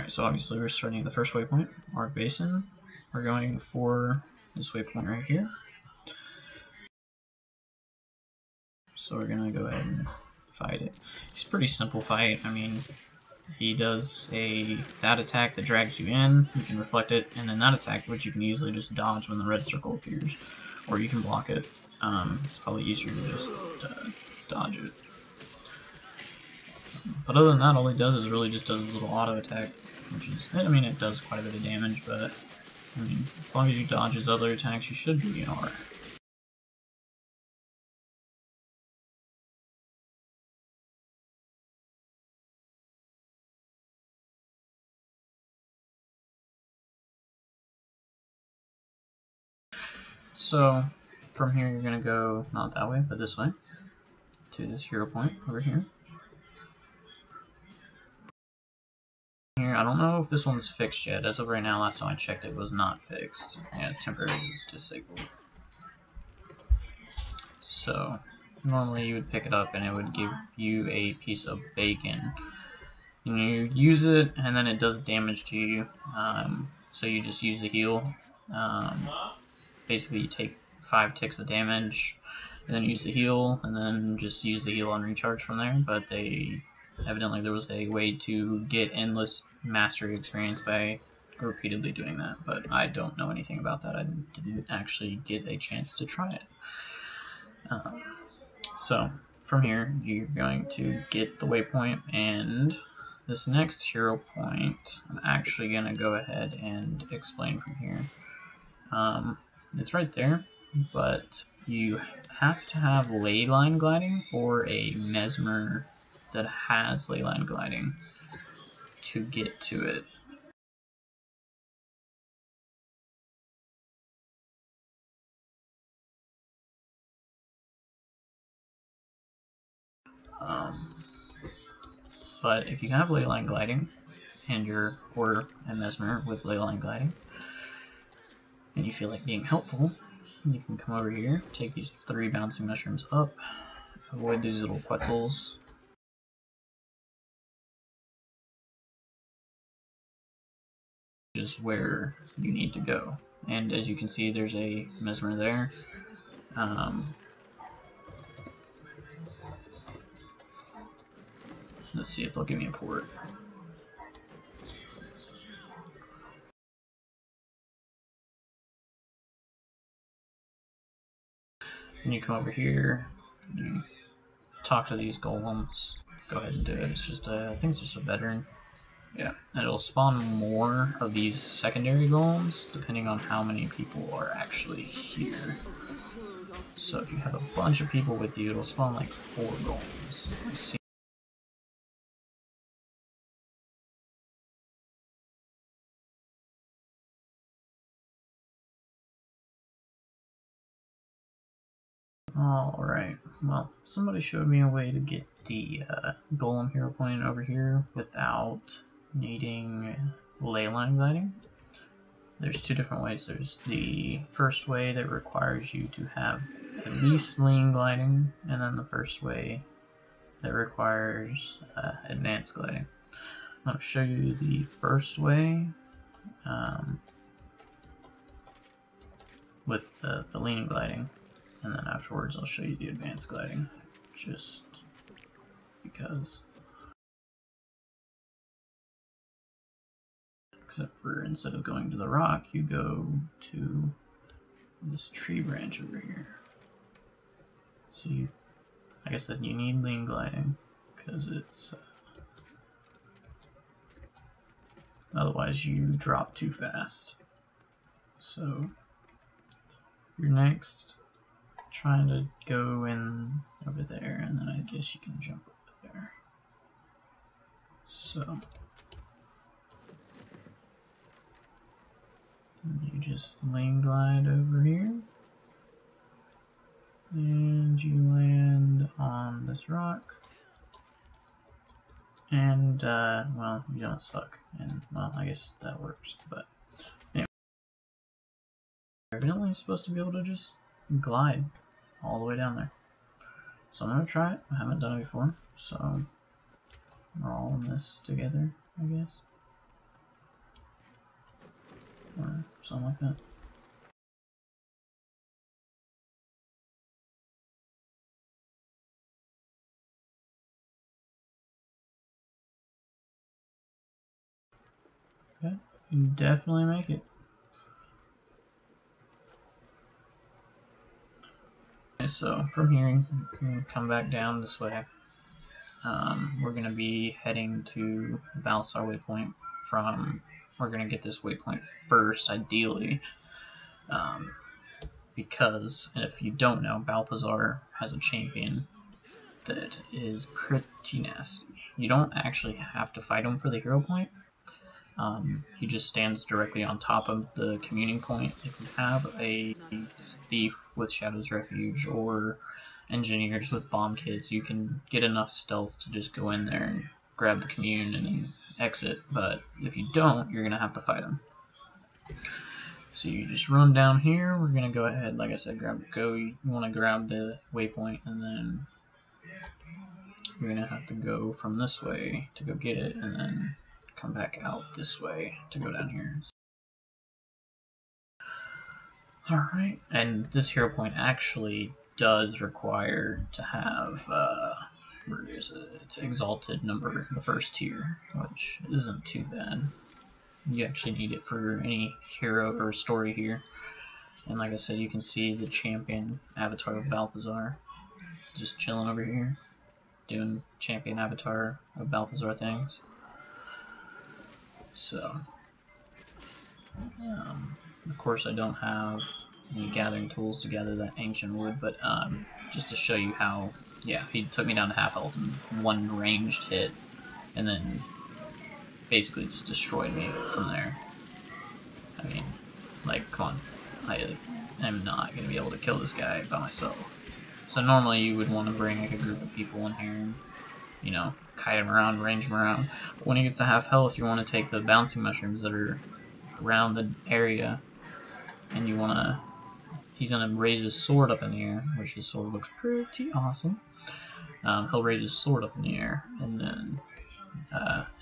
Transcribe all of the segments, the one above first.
Alright, so obviously we're starting at the first waypoint, Auric Basin. We're going for this waypoint right here. So we're gonna go ahead and fight it. It's a pretty simple fight. I mean, he does that attack that drags you in, you can reflect it, and then that attack which you can easily just dodge when the red circle appears. Or you can block it. It's probably easier to just dodge it. But other than that, all he does is really just does his little auto attack, which is, I mean, it does quite a bit of damage, but I mean, as long as you dodge his other attacks, you should be alright. So from here, you're gonna go not that way, but this way to this hero point over here. Here, I don't know if this one's fixed yet. As of right now, last time I checked, it was not fixed. Yeah, temporarily was disabled. So normally you would pick it up and it would give you a piece of bacon. And you use it and then it does damage to you. So you just use the heal. Basically you take 5 ticks of damage and then use the heal and then just use the heal on recharge from there. But evidently there was a way to get endless mastery experience by repeatedly doing that, but I don't know anything about that. I didn't actually get a chance to try it. So from here you're going to get the waypoint, and this next hero point I'm actually going to go ahead and explain from here. It's right there, but you have to have ley line gliding or a mesmer that has ley line gliding to get to it. But if you have ley line gliding and or a mesmer with ley line gliding, and you feel like being helpful, you can come over here, take these 3 bouncing mushrooms up, avoid these little quetzals. Just where you need to go. And as you can see, there's a mesmer there. Let's see if they'll give me a port. And you come over here, you talk to these golems, go ahead and do it. It's just I think it's just a veteran. Yeah, and it'll spawn more of these secondary golems depending on how many people are actually here. So if you have a bunch of people with you, it'll spawn like 4 golems. Alright, well, somebody showed me a way to get the golem hero point over here without needing ley line gliding. There's 2 different ways. There's the first way that requires you to have at least lean gliding, and then the first way that requires advanced gliding. I'm going to show you the first way with the lean gliding, and then afterwards I'll show you the advanced gliding, just because. Except for instead of going to the rock, you go to this tree branch over here. So you, like I said, you need lean gliding because it's otherwise you drop too fast. So you're next trying to go in over there, and then I guess you can jump over there. So you just lane glide over here, and you land on this rock, and well, you don't suck, and well, I guess that works, but anyway, evidently I'm supposed to be able to just glide all the way down there. So I'm gonna try it. I haven't done it before, so we're all in this together, I guess. something like that. Okay, you can definitely make it. Okay, so from here, you can come back down this way. We're going to be heading to Balthazar waypoint from, we're going to get this waypoint first, ideally, because, and if you don't know, Balthazar has a champion that is pretty nasty. You don't actually have to fight him for the hero point. He just stands directly on top of the communing point. If you have a thief with Shadow's Refuge or engineers with bomb kits, you can get enough stealth to just go in there and grab the commune and then exit. But if you don't, you're going to have to fight him. So you just run down here. We're going to go ahead, like I said, you want to grab the waypoint, and then you're going to have to go from this way to go get it, and then come back out this way to go down here. Alright, and this hero point actually does require to have, where is it? It's Exalted number, the first tier, which isn't too bad. You actually need it for any hero or story here. And like I said, you can see the champion avatar of Balthazar just chilling over here, doing champion avatar of Balthazar things. So, of course I don't have any gathering tools to gather that ancient wood, but just to show you how, yeah, he took me down to half health in one ranged hit, and then basically just destroyed me from there. I mean, like, come on, I am not going to be able to kill this guy by myself. So normally you would want to bring like a group of people in here and, you know, kite him around, range him around. But when he gets to half health, you want to take the bouncing mushrooms that are around the area, and you want to, he's going to raise his sword up in the air, which his sword looks pretty awesome. He'll raise his sword up in the air, and then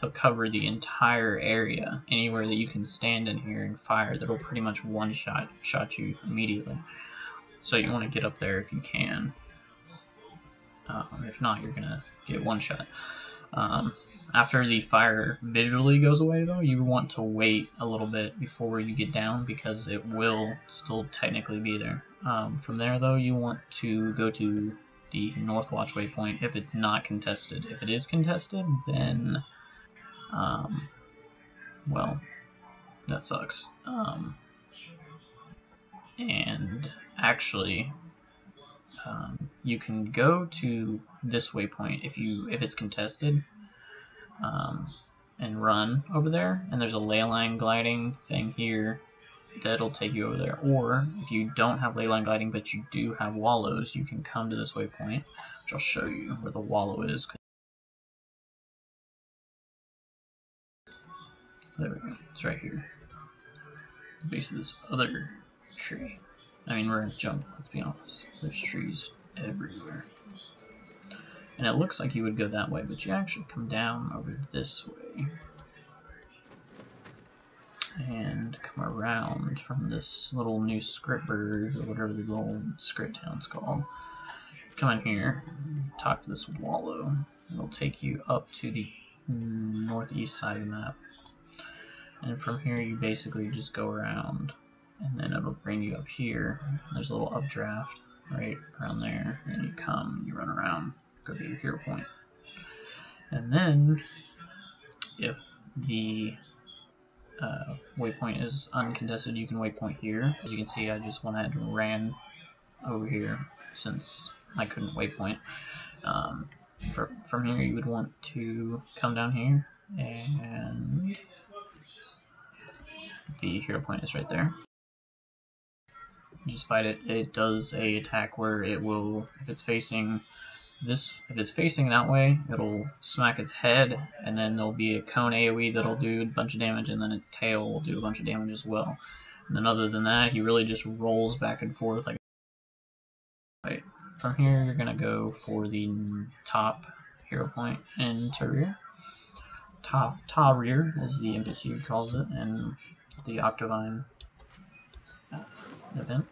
he'll cover the entire area. Anywhere that you can stand in here and fire, that'll pretty much one-shot you immediately. So you want to get up there if you can. If not, you're going to get one shot. After the fire visually goes away, though, you want to wait a little bit before you get down, because it will still technically be there. From there, though, you want to go to the North Watch waypoint if it's not contested. If it is contested, then, well, that sucks. And actually, you can go to this waypoint if it's contested, and run over there, and there's a ley line gliding thing here that'll take you over there. Or if you don't have ley line gliding but you do have wallows, you can come to this waypoint, which I'll show you where the wallow is. There we go, it's right here, the base of this other tree. I mean, we're in a jungle, let's be honest. There's trees everywhere. And it looks like you would go that way, but you actually come down over this way and come around from this little new script bird, or whatever the little script town's called. Come in here, talk to this wallow. It'll take you up to the northeast side of the map. And from here you basically just go around, and then it'll bring you up here. There's a little updraft right around there, and you come, you run around, go to your hero point. And then, if the waypoint is uncontested, you can waypoint here. As you can see, I just went ahead and ran over here since I couldn't waypoint. From here, you would want to come down here, and the hero point is right there. Just fight it. It does a attack where it will, if it's facing that way, it'll smack its head, and then there'll be a cone AoE that'll do a bunch of damage, and then its tail will do a bunch of damage as well. And then other than that, he really just rolls back and forth. Like, right. From here, you're gonna go for the top hero point in Tarir. Tarir, as the NPC calls it, and the Octavine event.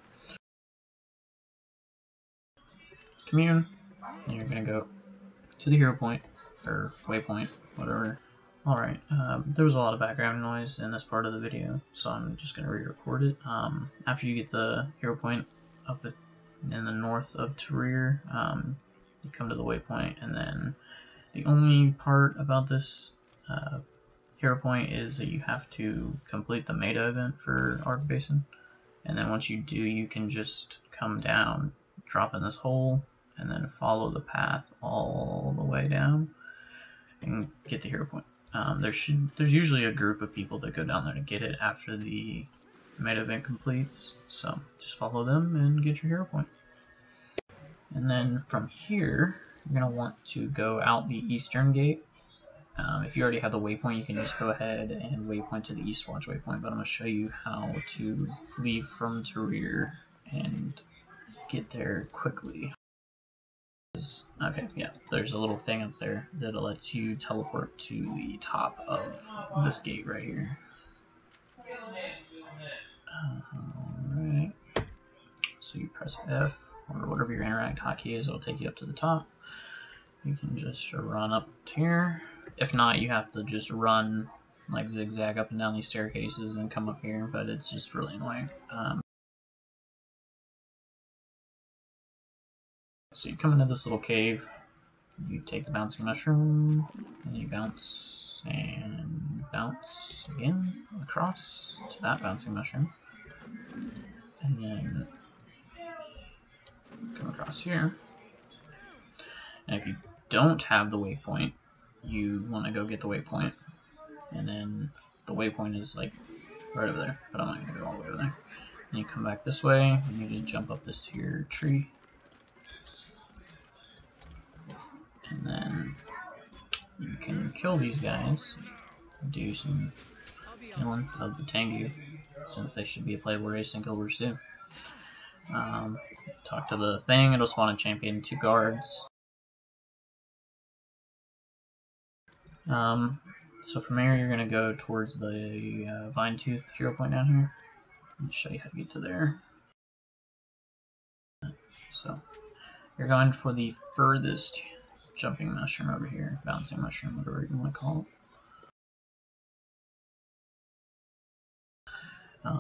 Commune, and you're going to go to the hero point, or waypoint, whatever. Alright, there was a lot of background noise in this part of the video, so I'm just going to re-record it. After you get the hero point up in the north of Turir, you come to the waypoint, and then the only part about this hero point is that you have to complete the meta event for Auric Basin, and then once you do, you can just come down, drop in this hole, and then follow the path all the way down and get the hero point. There's usually a group of people that go down there to get it after the meta event completes, so just follow them and get your hero point. And then from here, you're going to want to go out the eastern gate. If you already have the waypoint, you can just go ahead and waypoint to the east watch waypoint, but I'm going to show you how to leave from Turir and get there quickly. Okay, yeah, there's a little thing up there that lets you teleport to the top of this gate right here. Alright, so you press F, or whatever your interact hotkey is, it'll take you up to the top. You can just run up to here. If not, you have to just run like zigzag up and down these staircases and come up here, but it's just really annoying. So you come into this little cave, you take the bouncing mushroom, and you bounce and bounce again across to that bouncing mushroom, and then come across here. And if you don't have the waypoint, you want to go get the waypoint, and then the waypoint is like right over there, but I'm not going to go all the way over there. And you come back this way, and you just jump up this here tree, and then you can kill these guys, do some killing of the Tengu, since they should be a playable race in Guild Wars 2. Talk to the thing, it'll spawn a champion, 2 guards. So from there, you're going to go towards the Vine Tooth hero point down here. I'll show you how to get to there. So you're going for the furthest jumping mushroom over here, bouncing mushroom, whatever you want to call it.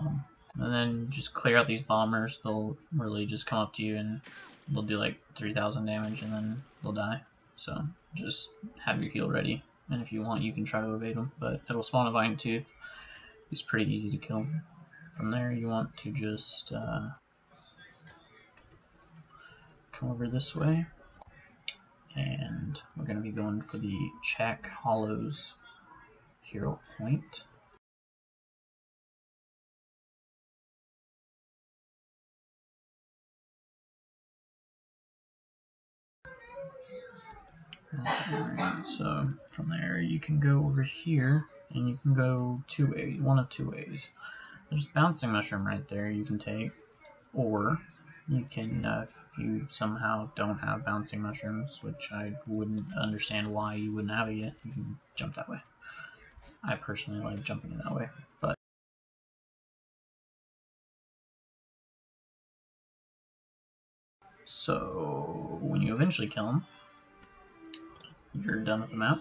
And then just clear out these bombers. They'll really just come up to you and they'll do like 3,000 damage and then they'll die. So just have your heal ready. And if you want, you can try to evade them, but it'll spawn a Vine Tooth. It's pretty easy to kill. From there, you want to just come over this way, and we're going to be going for the Chak Hollows hero point. Alright, so from there you can go over here, and you can go one of two ways. There's bouncing mushroom right there you can take, or you can, if you somehow don't have bouncing mushrooms, which I wouldn't understand why you wouldn't have it yet, you can jump that way. I personally like jumping in that way, but so when you eventually kill them, you're done with the map.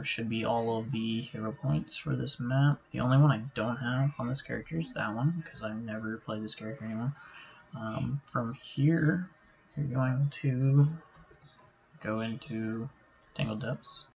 Should be all of the hero points for this map. The only one I don't have on this character is that one, because I've never played this character anymore. From here, you're going to go into Tangled Depths.